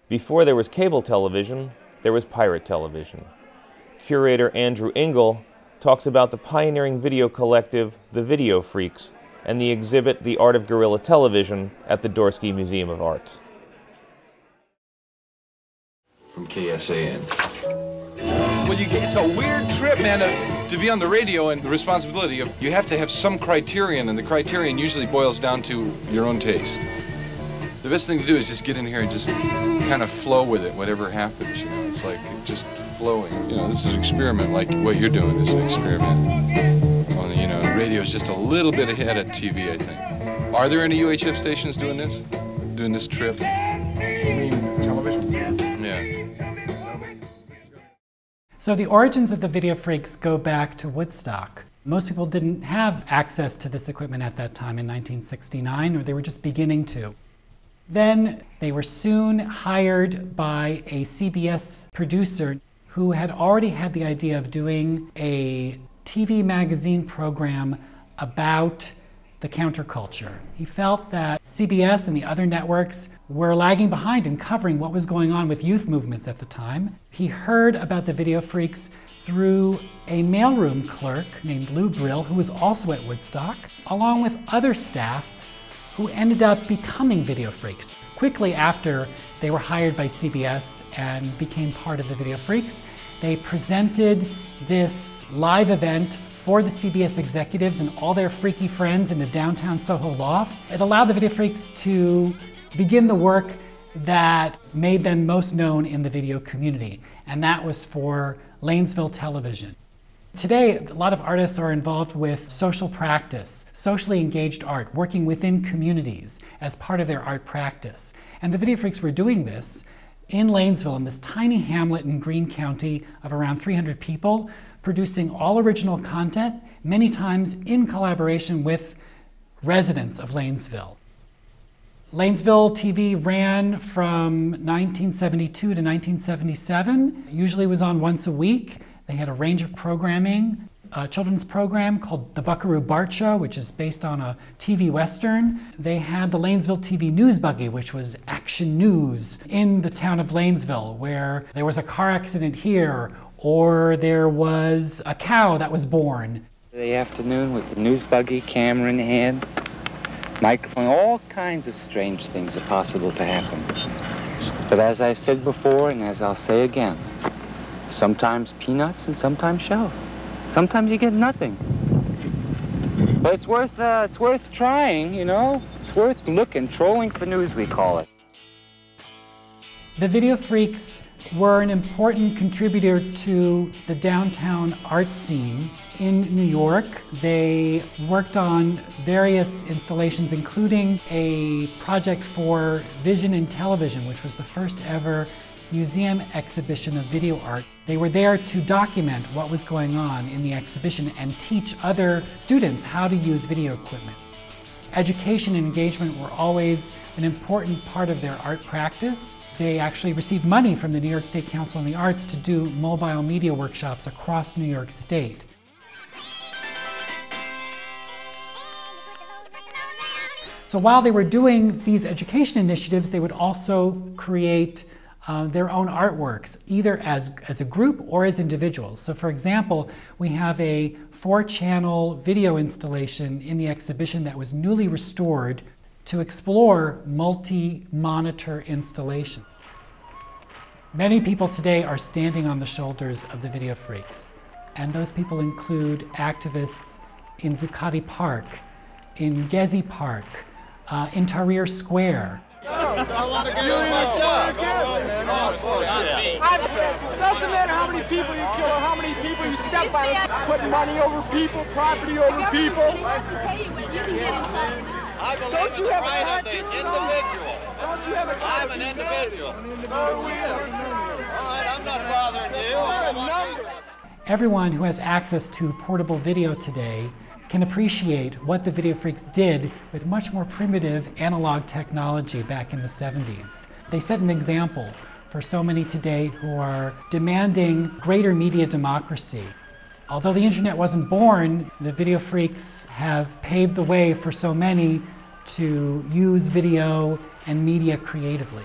Before there was cable television, there was pirate television. Curator Andrew Engel talks about the pioneering video collective, the Video Freex, and the exhibit, The Art of Guerrilla Television, at the Dorsky Museum of Arts. From KSAN. Well, it's a weird trip, man, to be on the radio, and the responsibility of, you have to have some criterion, and the criterion usually boils down to your own taste. The best thing to do is just get in here and just kind of flow with it, whatever happens, you know. It's like just flowing. You know, this is an experiment like what you're doing is an experiment. Only, you know, radio is just a little bit ahead of TV, I think. Are there any UHF stations doing this? Doing this trip? You mean television? Yeah. So the origins of the Video Freex go back to Woodstock. Most people didn't have access to this equipment at that time in 1969, or they were just beginning to. Then they were soon hired by a CBS producer who had already had the idea of doing a TV magazine program about the counterculture. He felt that CBS and the other networks were lagging behind in covering what was going on with youth movements at the time. He heard about the Video Freex through a mailroom clerk named Lou Brill, who was also at Woodstock, along with other staff who ended up becoming Video Freex. Quickly after they were hired by CBS and became part of the Video Freex, they presented this live event for the CBS executives and all their freaky friends in a downtown Soho loft. It allowed the Video Freex to begin the work that made them most known in the video community, and that was for Lanesville television. Today, a lot of artists are involved with social practice, socially engaged art, working within communities as part of their art practice. And the Video Freex were doing this in Lanesville, in this tiny hamlet in Greene County of around 300 people, producing all original content, many times in collaboration with residents of Lanesville. Lanesville TV ran from 1972 to 1977, usually was on once a week. They had a range of programming, a children's program called The Buckaroo Bart Show, which is based on a TV Western. They had the Lanesville TV News Buggy, which was action news in the town of Lanesville, where there was a car accident here, or there was a cow that was born. The afternoon with the news buggy, camera in hand, microphone, all kinds of strange things are possible to happen. But as I said before, and as I'll say again, sometimes peanuts and sometimes shells. Sometimes you get nothing. But it's worth trying, you know? It's worth looking, trolling for news, we call it. The Video Freex were an important contributor to the downtown art scene in New York. They worked on various installations, including a project for Vision and Television, which was the first ever museum exhibition of video art. They were there to document what was going on in the exhibition and teach other students how to use video equipment. Education and engagement were always an important part of their art practice. They actually received money from the New York State Council on the Arts to do mobile media workshops across New York State. So while they were doing these education initiatives, they would also create their own artworks, either as a group or as individuals. So for example, we have a 4-channel video installation in the exhibition that was newly restored to explore multi-monitor installation. Many people today are standing on the shoulders of the Video Freex, and those people include activists in Zuccotti Park, in Gezi Park, in Tahrir Square. Doesn't matter how many people you kill or how many people you step on. Putting money over people, property over people. Don't you have a conscience? Don't you have a conscience? I'm an individual. All right, I'm not bothering you. Everyone who has access to portable video today can appreciate what the Video Freex did with much more primitive analog technology back in the 70s. They set an example for so many today who are demanding greater media democracy. Although the internet wasn't born, the Video Freex have paved the way for so many to use video and media creatively.